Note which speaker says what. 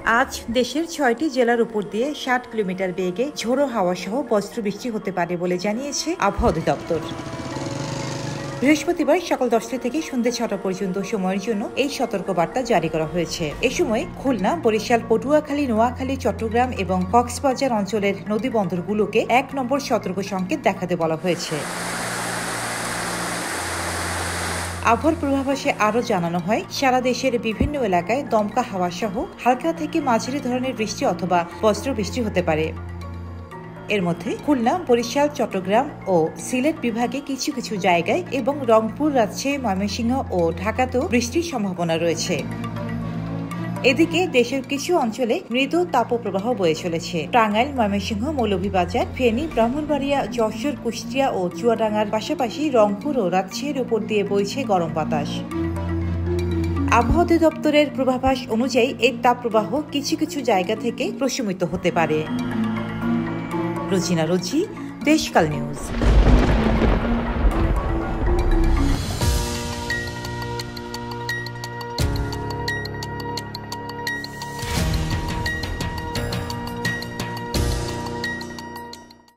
Speaker 1: আজ দেশের ৬টি জেলার উপর দিয়ে ৬০ কিলোমিটার বেগে ঝোড়ো হাওয়া সহ বজ্রবৃষ্টি হতে পারে বলে জানিয়েছে আবহাওয়া অধিদপ্তর। বৃহস্পতিবার সকাল 10টা থেকে সন্ধ্যে 6টা পর্যন্ত সময়ের জন্য এই সতর্কবার্তা জারি করা হয়েছে। এ সময় খুলনা, বরিশাল, পটুয়াখালী, নোয়াখালী, চট্টগ্রাম এবং কক্সবাজার অঞ্চলের নদী বন্দরগুলোকে ১ নম্বর সতর্ক সংকেত দেখাতে বলা হয়েছে। আবহাওয়ার পূর্বাভাসে আরও জানানো হয়, সারা দেশের বিভিন্ন এলাকায় দমকা হাওয়া সহ হালকা থেকে মাঝারি ধরনের বৃষ্টি অথবা বজ্রবৃষ্টি হতে পারে। এর মধ্যে খুলনা, বরিশাল, চট্টগ্রাম ও সিলেট বিভাগে কিছু কিছু জায়গায় এবং রংপুর, রাজশাহী, ময়মনসিংহ ও ঢাকাতেও বৃষ্টির সম্ভাবনা রয়েছে। এদিকে দেশের কিছু অঞ্চলে মৃদু তাপপ্রবাহ বয়ে চলেছে। টাঙ্গাইল, ময়মনসিংহ, মৌলভীবাজার, ফেনী, ব্রাহ্মণবাড়িয়া, যশোর, কুষ্টিয়া ও চুয়াডাঙ্গার পাশাপাশি রংপুর ও রাজশাহীর উপর দিয়ে বইছে গরম বাতাস। আবহাওয়া অধিদপ্তরের পূর্বাভাস অনুযায়ী এই তাপপ্রবাহ কিছু কিছু জায়গা থেকে প্রশমিত হতে পারে। রোজিনা রোজি, দেশকাল নিউজ।